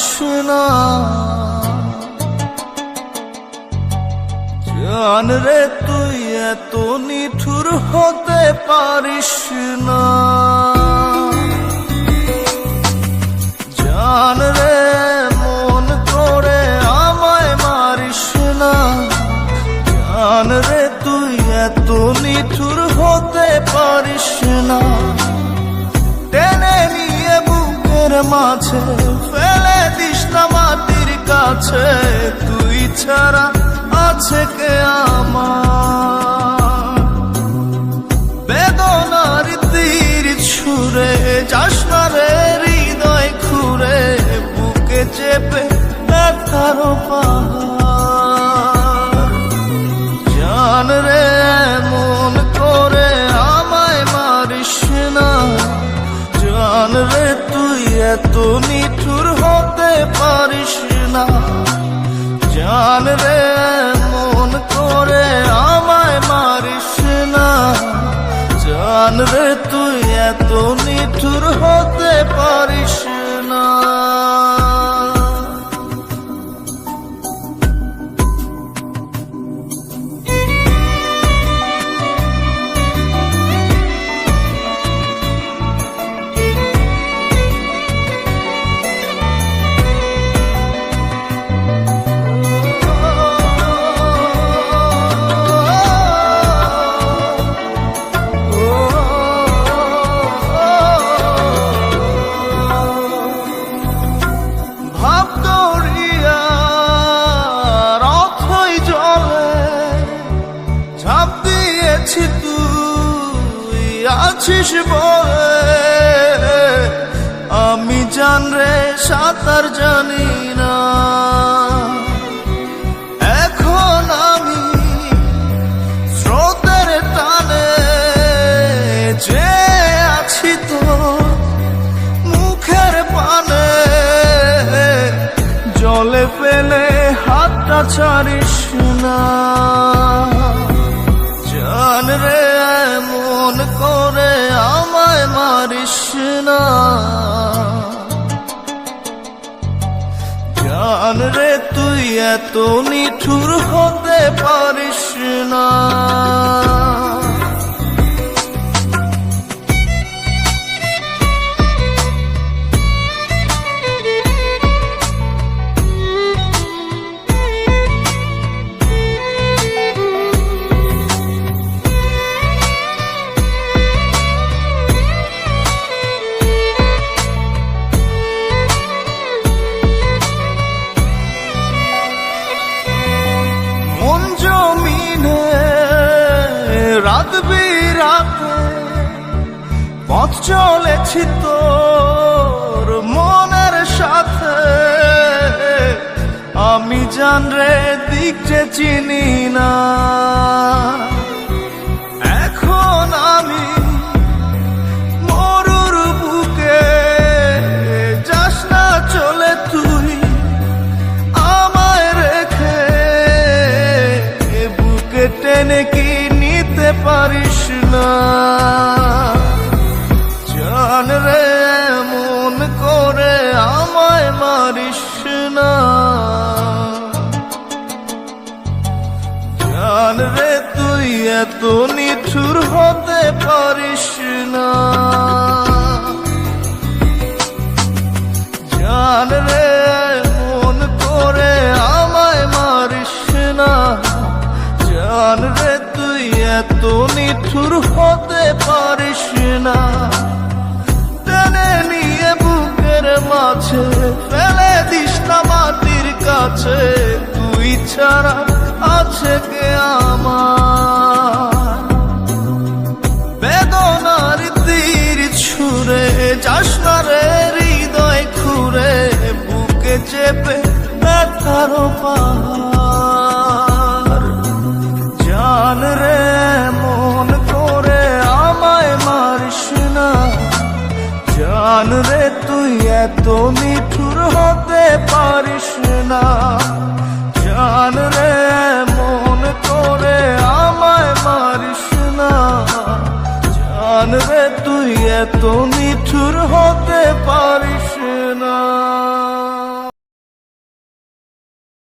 পারিস না। জান রে তুই এত নিঠুর হতে পারিস না। জান রে মন করে আমায় মারিস না। জান রে তুই এত নিঠুর হতে পারিস না। টেনে নিয়ে বুকের মাঝে ফেলে দিস না মাটির কাছে। তুই ছাড়া আছে কে আমার? বেদনার তীর ছুঁড়ে যাস না রে হৃদয় খুঁড়ে। বুকে চেপে ব্যথার পাহাড়। জান রে মন করে আমায় মারিস না। জান রে তুই এত নিঠুর হতে পারিস না। জান রে মন করে আমায় মারিস না। জান রে তুই এত নিঠুর হতে পারিস না। তুই আছিস বলে আমি জান রে সাঁতার জানি না। এখন আমি স্রোতের টানে যে আছি তো মুখের পানে। জলে ফেলে হাতটা ছাড়িস না। জান রে মন করে আমায় মারিস না। জান রে তুই এত নিঠুর হতে পারিস না। রাত বিরাতে পথ চলেছি তোর মনের সাথে। আমি জান রে দিক যে চিনি না। এখন আমি মরুর বুকে যাস না চলে তুই আমায় রেখে। বুকে টেনে কি নিতে পারিস না। জান রে মন করে আমায় মারিস না। জান রে তুই এত নিঠুর হতে পারিস না। জান রে মন করে আমায় মারিস না। জান রে তুই এত নিঠুর হতে পারিস না। টেনে নিয়ে বুকের মাঝে ফেলে দিস না মাটির কাছে। তুই ছাড়া আছে কে আমার? বেদনার তীর ছুঁড়ে যাস না রে হৃদয় খুঁড়ে। বুকে চেপে ব্যথার পাহাড়। জান রে মন করে আমায় মারিস না। জান রে তুই এত নিঠুর হতে পারিস না। জান রে মন করে আমায় মারিস না। জান রে তুই এত নিঠুর হতে পারিস না।